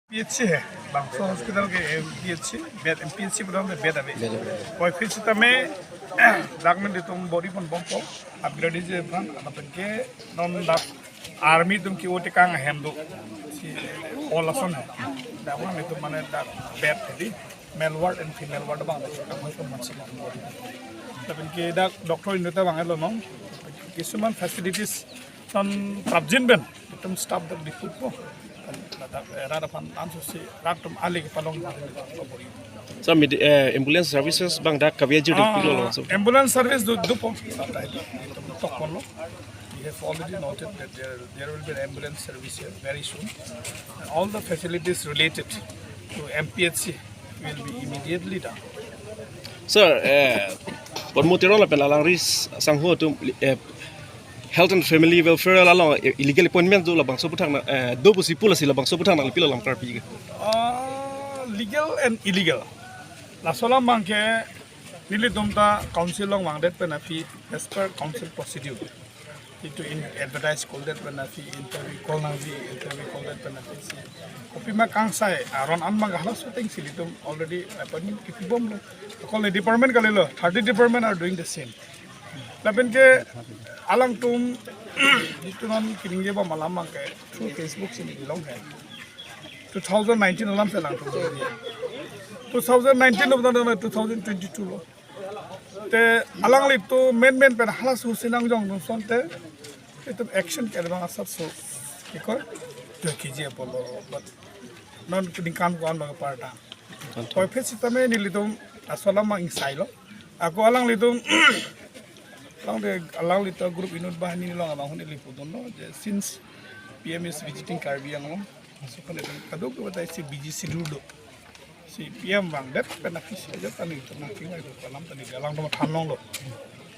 MPHC है बांसो hospital के MPHC बेड MPHC बता दे बेड अबे कोई फिर से तमें डॉक्यूमेंट दे तुम बॉडी पन बम्पो अपग्रेड जे फन अपन के नॉन डॉक आर्मी तुम की वो टिकांग हैम दो ऑल असन है दावन ने तुम माने डॉक बेड थी male ward and female ward बांग हम तो मन से बॉडी तब इनके डॉक्टर इनता बांगे लो नॉन किसुमान फैसिलिटीज सन प्रॉब्जिन बेन तुम स्टाफ द डिफुट को aphan answer si ratum ali ke palong so ambulance services bang da kabya ju pilo lo so ambulance service do pom tok pollo we have already noted that there will be an ambulance service here very soon and all the facilities related to MPHC will be immediately done sir pon motero la pela lang ris sangho tu Health and Family Welfare la illegal appointment do la bang so putang do pusi pula si la bang so putang na pila lang karpi legal and illegal la sola mangke nili dumta council long wang det pena fi as per council procedure itu in advertise call that pena fi interview call na fi interview call that pena fi kopi ma kang sai aron an mang hala shooting silitum already appointment ki bom lo call the department kalelo 30 department are doing the same laben ke alang tum itu non kiringge ba malam ke through Facebook sini long hai 2019 alam se lang tum 2019 of the 2022 lo te alang li to men pen hala su sinang jong dum son te itu action ke bang asat so ko to kiji apolo but non kidingkan ko an ba parta toy phe sitame ni li tum asala ma insai lo ako alang li tum Long the allow it group inut bahani long abang honi lipudon no since PM is visiting Karbi Anglong so kan itu kaduk kita si BGC dulu si PM bang det penafis aja tani itu nanti itu kalam tani galang dong thanong lo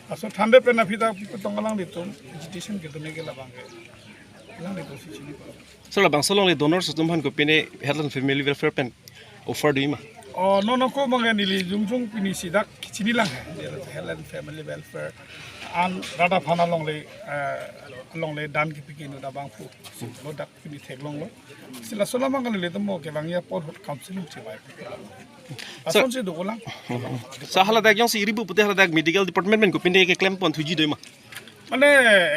aso thande penafita potong galang itu vegetation gitu nih gila bang galang itu si sini so la bang so long le donor system han ko pene Health and Family Welfare pen offer do ima oh no ko mga nili jungjung pini sidak sini lang Health and Family Welfare an rada phana long le dan ki pikin da bang fu lo dak pini thek long lo sila sola mang le to mo ke bang ya por counseling chi bai ason se do lang sa hala dak yang si ribu putih hala dak medical department men ko pinde ke claim pon thuji doima mane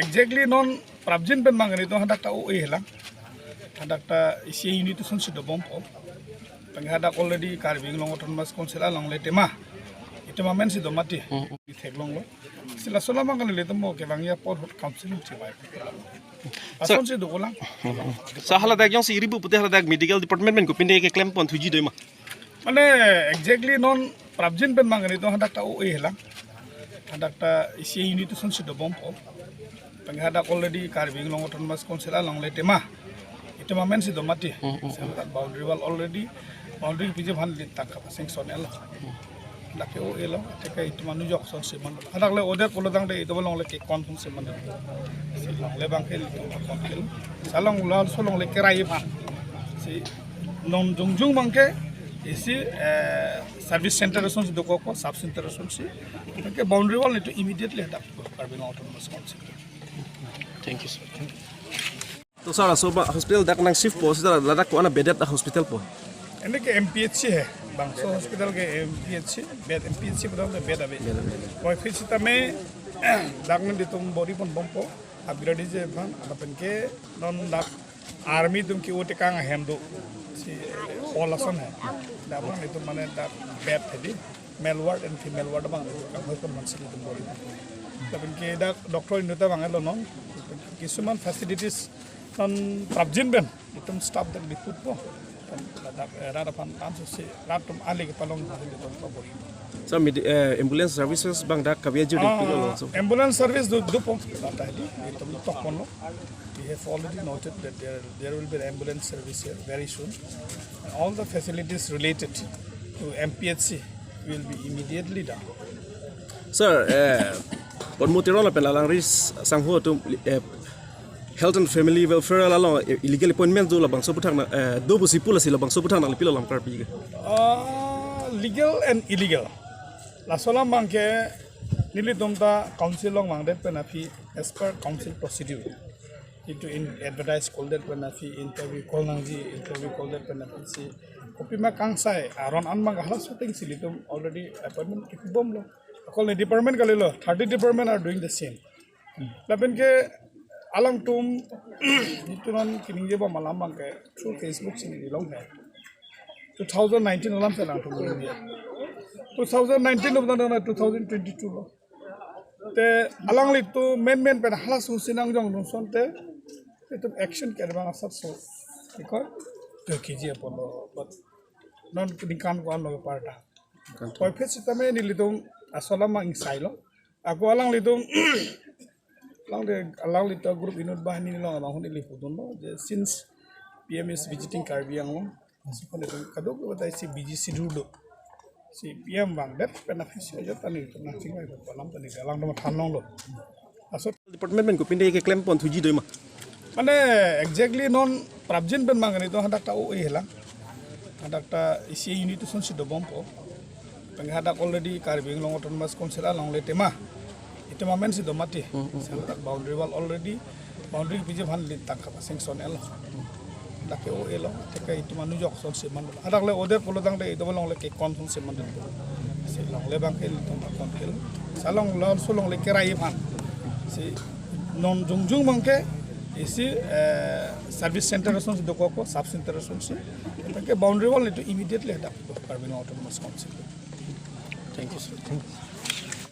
exactly non prabjin pen mang ni to hadak ta o helang hadak ta isi unit son se do bom pom penghadak already Karbing long autonomous council long le tema itu mamen si do mati thek long lo sila sola mang le to mo ke bang ya por counseling chi bai ason se do lang sa hala dak yang si ribu putih hala dak medical department men ko pinde ke claim pon thuji doima mane exactly non prabjin pen mang ni to hadak ta o helang hadak ta isi unit son se do bom pom penghadak already Karbing long autonomous council long le tema itu mamen si do mati boundary wall already boundary pije bhan li tak sanction elo lake o elo teka itu manu jok son se man adak le oder kolodang de itu long le ke kon fun se man si long le bang kel itu kon kel salong lal solong le kerai ba si non jungjung bang ke isi service center son si do ko sub center son si ke boundary wall itu immediately hadak Karbing autonomous council thank you sir तो सारा सोबा hospital dak nang shift po sida ladak ko ana bedet hospital po ini ke MPHC है बांसो hospital के MPHC bed MPHC बता दे bed अबे कोई फिर से तमें डॉक्यूमेंट दे तुम बॉडी पन बम्पो अपग्रेड जे फन अपन के नॉन डॉक आर्मी तुम की वो टिकांग हैम दो सी ऑल असन है दावन ने तुम माने डॉक बेड थी male ward and female ward बांग हम तो मन से तुम बॉडी तब इनके डॉक्टर इनता बांगे लो नॉन किसुमान फैसिलिटीज सन प्रॉब्जिन बेन तुम स्टाफ द डिफुट को rada aphan answer si ratum ali ke palong so ambulance services bang da kabya ju pilo lo so ambulance service do pom itu tok pollo we have already noted that there will be an ambulance service here very soon and all the facilities related to MPHC will be immediately done sir pon motero la pela lang ris sangho tu Health and Family Welfare la illegal appointment do la bang so putang do pusi pula si la bang so putang na pila lang karpi legal and illegal la sola mangke nili dumta council long mang det penafi as per council procedure itu in advertise call that pernah fi interview call nangji interview call that pernah si kopi mak kangsai aron an mang halas shooting sili tu already appointment itu bom lo call ni department kali lo 30 department are doing the same lapen ke alang tum itu non kining je ba malam bang ke through Facebook sini di long hai 2019 alam se lang tum 2019 of the 2022 lo te alang li tu men pen halas husinang jong dun son te itu action ke bang asat so iko to kiji apolo but non kinikan ko ano parta koi phe sitame ni litung asola ma insai lo ako alang litung alang li to group inut bahani lo ma honi li pudun lo je since PM is visiting Caribbean lo sikone to kadok batai si BGC do si PM bang det beneficial jo tani to na singai ko alam tani alang do thanong lo asot department men ko pinde ke claim pon thuji doi ma মানে exactly non prabjin ben mangani to hadak ta o hela hadak ta isi unit son si do bompo peng hadak already Caribbean long autonomous council long le tema itema men si do mati sel boundary wall already boundary pije bhan li tak ka sanction elo dake o elo teka itema nu jok son se man hadak le oder polo dang le do long le ke kon son se man se long le bang ke li to kon kel salong lon so long le kerai bhan si non jungjung bangke isi service center response do ko sub center response ke boundary wall itu immediately ada Caribbean autonomous council. Thank you sir.